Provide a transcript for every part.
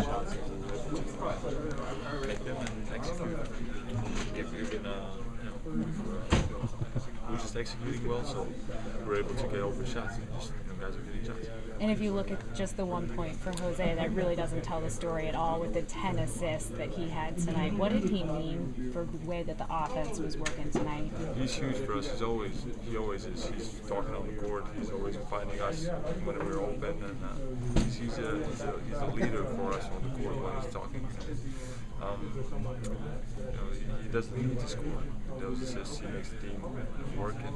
shots and we were able to make them and execute. We're just executing well, so we're able to get open shots and just guys are hitting shots. And if you look at just the 1 point for Jose, that really doesn't tell the story at all with the 10 assists that he had tonight. What did he mean for the way that the offense was working tonight? He's huge for us. He always is. He's talking on the court. He's always finding us when we're open, and he's a leader for us on the court when he's talking. He doesn't need to score. Those assists, he makes the team work, and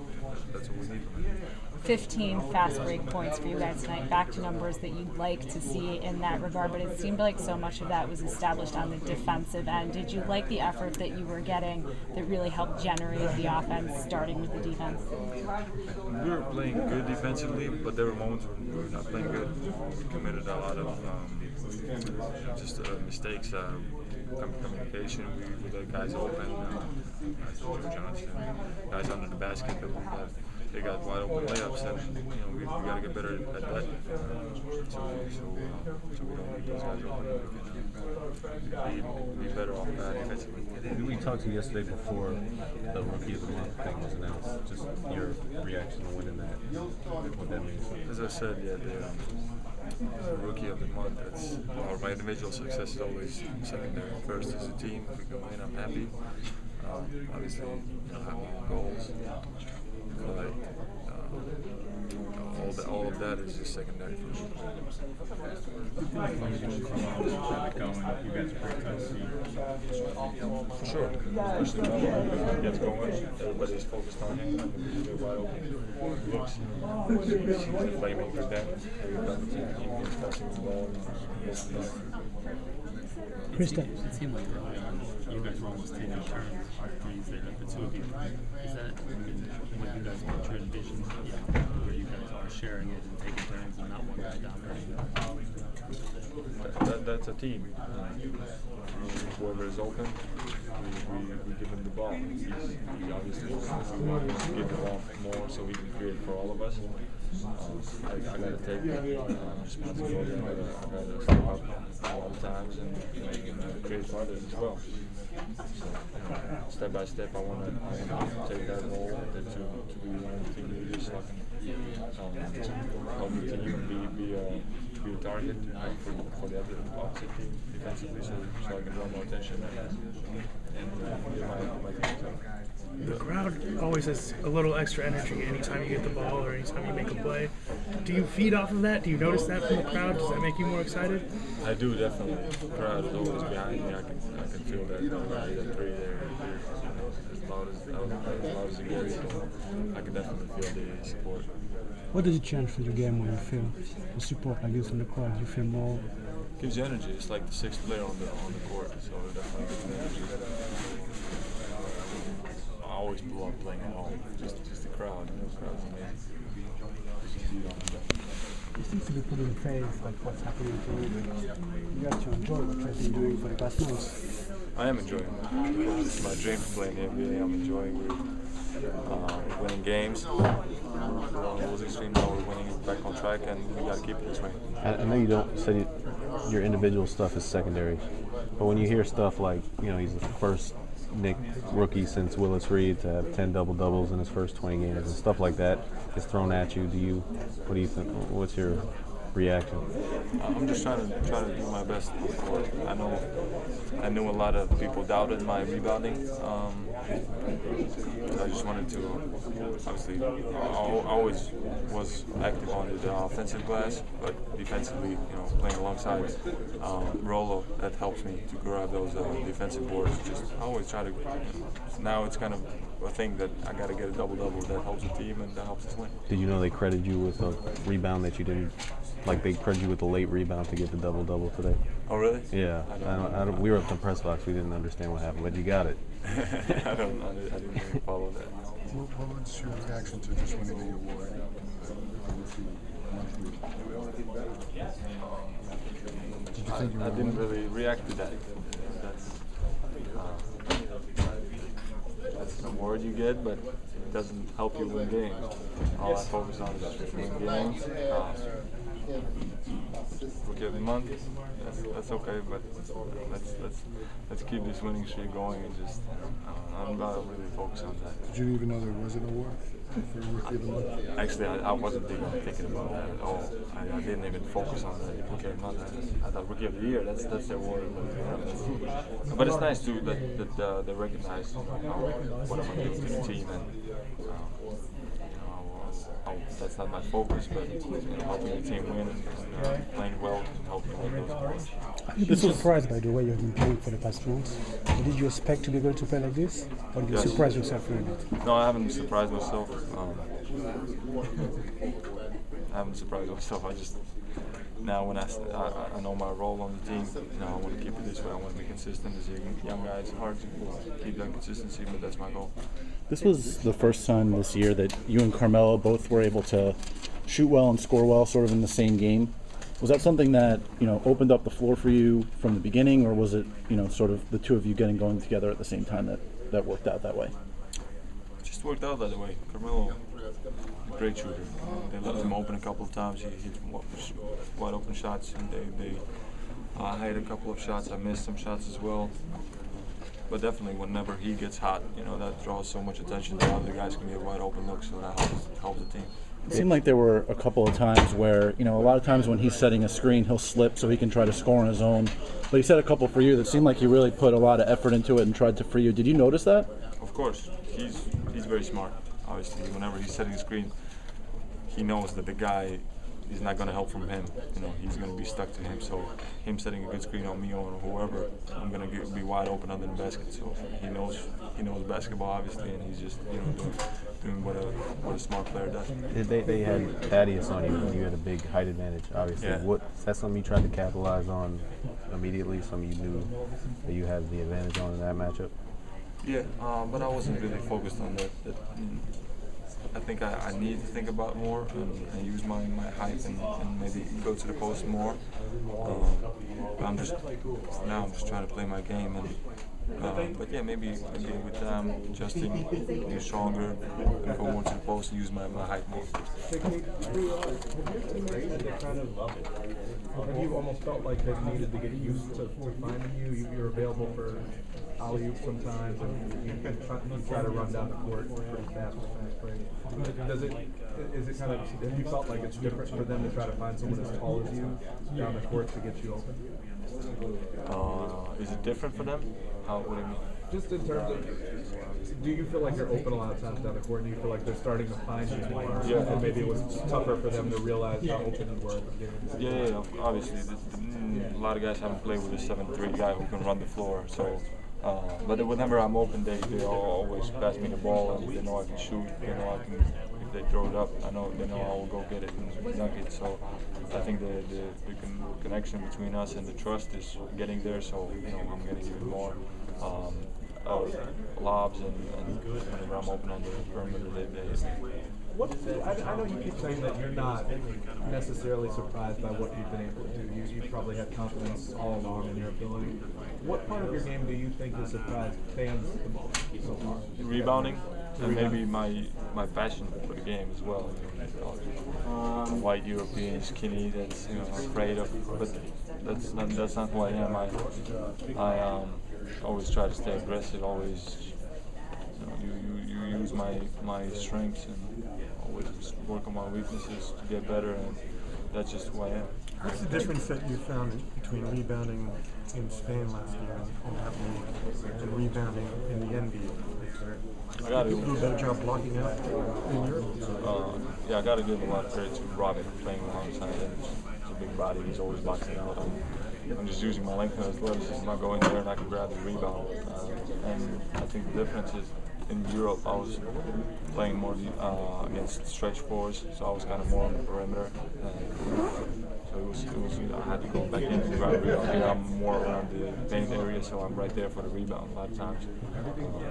that's what we need from him. 15 fast break points for you guys tonight, back to numbers that you'd like to see in that regard, but it seemed like so much of that was established on the defensive end. Did you like the effort that you were getting that really helped generate the offense, starting with the defense? We were playing good defensively, but there were moments when we were not playing good. We committed a lot of mistakes. Communication, we let guys open, Johnson, guys under the basket they got wide open layups, and we got to get better at that. So we don't need those guys open. We can be better off that defensively. We talked to you yesterday before the Rookie of the Month thing was announced. Just your reaction to winning that, what that means. As I said, the Rookie of the Month. My individual success is always secondary. First is the team. If we can win, I'm happy. Obviously, having goals, but all of that is just secondary for me. For sure. Especially when he gets going, everybody's focused on him. They're wide open looks. He's a playmaker then. He's passing the ball. Kristaps. It seemed like early on you guys were almost taking turns threes there, the two of you. Is that what you guys want to envision? Where you guys are sharing it and taking turns and not one guy dominating? That's a team. Whoever is open, we give him the ball. He obviously wants to give the ball more so he can create for all of us. I got to take responsibility. I got to step up all the times and create for others as well. So, step by step, I want to take that role to be one of the team leaders so I can help the team and be a target for the other opposite team defensively, so I can draw more attention and get my team out. The crowd always has a little extra energy anytime you get the ball or anytime you make a play. Do you feed off of that? Do you notice that from the crowd? Does that make you more excited? I do, definitely. The crowd is always behind me. I can feel that. That three there, as loud as it gets. I can definitely feel the support. What does it change for your game when you feel the support like this in the crowd? You feel more? Gives you energy. It's like the sixth player on the court, so it definitely gives me energy. I always blew up playing at home. Just the crowd. The crowd's amazing. You seem to be putting in phase like what's happening to you. You have to enjoy what you've been doing for the past months. I am enjoying it. It's my dream to play in the NBA. I'm enjoying it. We're winning games. We're on a losing stream now. We're winning it back on track, and we got to keep it this way. I know you don't say your individual stuff is secondary, but when you hear stuff like, he's the first Knick rookie since Willis Reed to have 10 double-doubles in his first 20 games and stuff like that is thrown at you, what do you think? What's your reaction? I'm just trying to do my best on the court. I knew a lot of people doubted my rebounding. I just wanted to, obviously, I always was active on the offensive glass, but defensively, playing alongside Rolo, that helps me to grab those defensive boards. I always try to, now it's kind of a thing that I got to get a double-double that helps the team and that helps us win. Did you know they credited you with a rebound that you didn't, like they credited you with a late rebound to get the double-double today? Oh, really? Yeah. We were at the press box. We didn't understand what happened, but you got it. I didn't even follow that. What was your reaction to just winning the award? I didn't really react to that. That's an award you get, but it doesn't help you win games. All I focus on is just win games. Rookie of the Month. That's okay, but let's keep this winning streak going and just I'm not really focused on that. Did you even know there was an award for Rookie of the Month? Actually, I wasn't even thinking about that at all. I didn't even focus on that. Rookie of the Month. I thought Rookie of the Year. That's the award. But it's nice too that they recognize what I'm going to do to the team and. That's not my focus, but helping the team win and playing well and helping win those points. Have you been surprised by the way you've been playing for the past months? Did you expect to be able to play like this? Or did you surprise yourself a little bit? No, I haven't surprised myself. I haven't surprised myself. I just now when I know my role on the team, I want to keep it this way. I want to be consistent as a young guy. It's hard to keep that consistency, but that's my goal. This was the first time this year that you and Carmelo both were able to shoot well and score well sort of in the same game. Was that something that, opened up the floor for you from the beginning, or was it, sort of the two of you getting going together at the same time that worked out that way? It just worked out that way. Carmelo, a great shooter. They left him open a couple of times. He hit wide open shots, and I had a couple of shots. I missed some shots as well. But definitely, whenever he gets hot, that draws so much attention. The other guys can get wide open looks, so that helps the team. It seemed like there were a couple of times where, a lot of times when he's setting a screen, he'll slip so he can try to score on his own. But he set a couple for you that seemed like he really put a lot of effort into it and tried to free you. Did you notice that? Of course. He's very smart, obviously. Whenever he's setting a screen, he knows that the guy is not going to help from him. He's going to be stuck to him. So him setting a good screen on me or whoever, I'm going to be wide open under the basket. So he knows basketball, obviously, and he's just doing what a smart player does. They had Thaddeus on you when you had a big height advantage, obviously. Yeah. Is that something you tried to capitalize on immediately, something you knew that you had the advantage on in that matchup? Yeah, but I wasn't really focused on that. I think I need to think about more and use my height and maybe go to the post more. I'm just trying to play my game but yeah, maybe with time adjusting, being stronger, and go more to the post and use my height more. Have you almost felt like they've needed to get used to finding you? You're available for alley-oop sometimes, and you try to run down the court pretty fast with fast break. Have you felt like it's different for them to try to find someone as tall as you down the court to get you open? Is it different for them? What do you mean? Just in terms of, do you feel like you're open a lot of times down the court? Do you feel like they're starting to find you more? Yeah. And maybe it was tougher for them to realize how open you were at the beginning? Yeah, obviously. A lot of guys haven't played with a 7'3" guy who can run the floor. So, but whenever I'm open, they always pass me the ball, and they know I can shoot. They know I can. If they throw it up, they know I will go get it and dunk it. So, I think the connection between us and the trust is getting there. So, I'm getting even more. Lobs and whenever I'm open on the perimeter, I know you keep saying that you're not necessarily surprised by what you've been able to do. You probably had confidence all along in your ability. What part of your game do you think has surprised fans the most so far? Rebounding, and maybe my passion for the game as well. White European, skinny, that's afraid of, but that's not who I am. I always try to stay aggressive. Always, you use my strengths and always work on my weaknesses to get better, and that's just who I am. What's the difference that you found between rebounding in Spain last year and that league and rebounding in the NBA? I got to do a better job blocking out in Europe. Yeah, I got to give a lot of credit to Robin for playing alongside him. He's a big body. He's always boxing out. I'm just using my length and athleticism. I go in there and I can grab the rebound. And I think the difference is in Europe, I was playing more against stretch fours, so I was kind of more on the perimeter. So it was I had to go back in and grab the rebound. Here I'm more around the paint area, so I'm right there for the rebound a lot of times.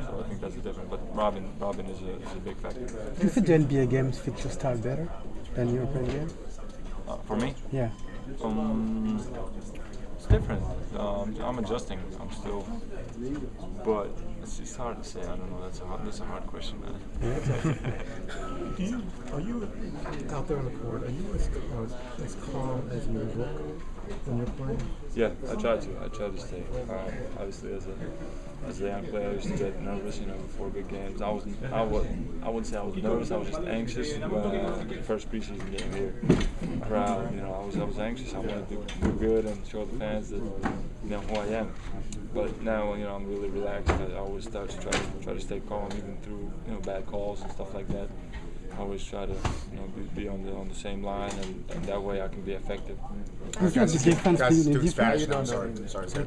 So I think that's the difference. But Robin is a big factor. Do you think the NBA games fit your style better than European games? For me? Yeah. It's different. I'm adjusting. I'm still, but it's hard to say. I don't know. That's a hard question, man. Are you out there on the court? Are you as calm as you look when you're playing? Yeah, I try to stay. Obviously, as a young player, I used to get nervous, before big games. I wouldn't say I was nervous. I was just anxious. The first preseason game here, crowd, I was anxious. I wanted to do good and show the fans that, who I am. But now, I'm really relaxed. I always start to try to stay calm, even through, bad calls and stuff like that. I always try to, be on the same line, and that way I can be effective. You feel the defense Guys, being do different? Spanish now. Sorry.